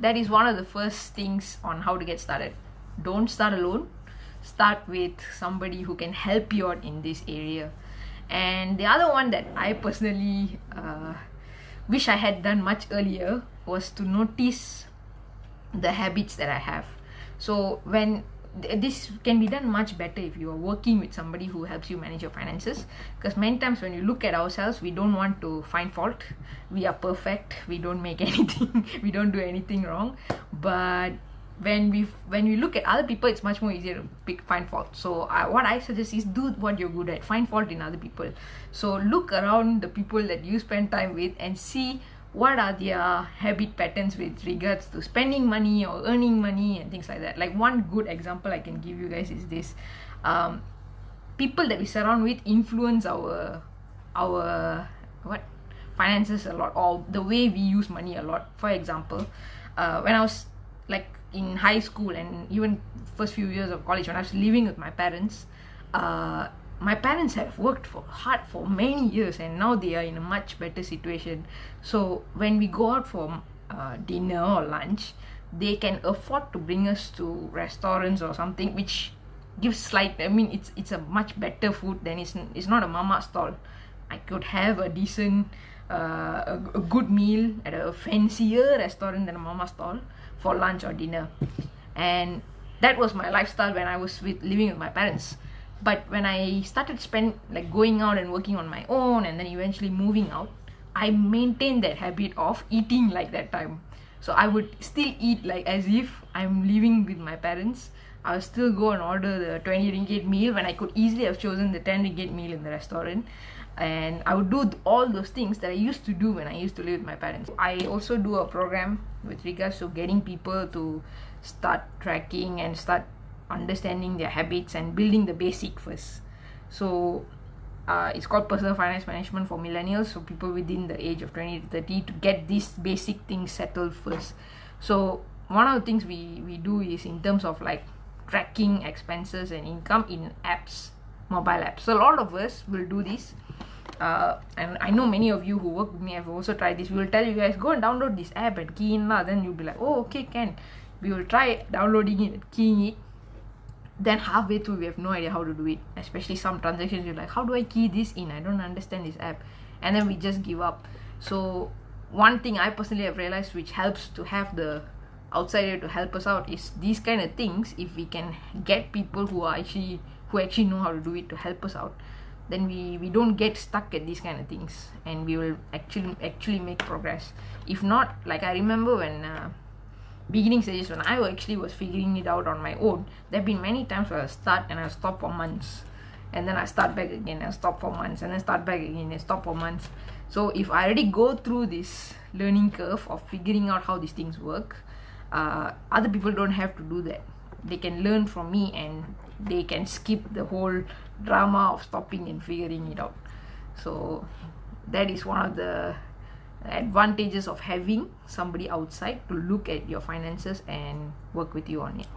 that is one of the first things on how to get started. Don't start alone. Start with somebody who can help you out in this area. And the other one that I personally wish I had done much earlier was to notice the habits that I have. So when this can be done much better if you are working with somebody who helps you manage your finances, because many times when you look at ourselves, we don't want to find fault. We are perfect, we don't make anything, we don't do anything wrong. But when we look at other people, it's much more easier to find fault. So what I suggest is do what you're good at, find fault in other people. So look around the people that you spend time with and see what are their habit patterns with regards to spending money or earning money and things like that. Like one good example I can give you guys is this. People that we surround with influence our finances a lot, or the way we use money a lot. For example, when I was like in high school and even first few years of college, when I was living with my parents, my parents have worked hard for many years, and now they are in a much better situation. So when we go out for dinner or lunch, they can afford to bring us to restaurants or something, which gives it's a much better food than it's not a mama stall. I could have a decent a good meal at a fancier restaurant than a mama stall for lunch or dinner. And that was my lifestyle when I was living with my parents. But when I started going out and working on my own, and then eventually moving out, I maintained that habit of eating like that time. So I would still eat like as if I'm living with my parents. I would still go and order the 20 ringgit meal when I could easily have chosen the 10 ringgit meal in the restaurant. And I would do all those things that I used to do when I used to live with my parents. I also do a program with regards to getting people to start tracking and start understanding their habits and building the basic first. So it's called personal finance management for millennials, so people within the age of 20 to 30, to get these basic things settled first. So one of the things we do is in terms of like tracking expenses and income in apps, mobile apps. So a lot of us will do this, and I know many of you who work with me have also tried this. We will tell you guys, go and download this app and key in lah. Then you'll be like, oh okay, can. We will try downloading it and keying it. Then halfway through, we have no idea how to do it. Especially some transactions, you're like, how do I key this in? I don't understand this app. And then we just give up. So one thing I personally have realized, which helps to have the outsider to help us out, is these kind of things. If we can get people who actually know how to do it to help us out, then we don't get stuck at these kind of things, and we will actually make progress. If not, like I remember when beginning stages, when I actually was figuring it out on my own, there have been many times where I start and I stop for months, and then I start back again and stop for months, and then start back again and stop for months. So if I already go through this learning curve of figuring out how these things work, other people don't have to do that. They can learn from me, and they can skip the whole drama of stopping and figuring it out. So that is one of the advantages of having somebody outside to look at your finances and work with you on it.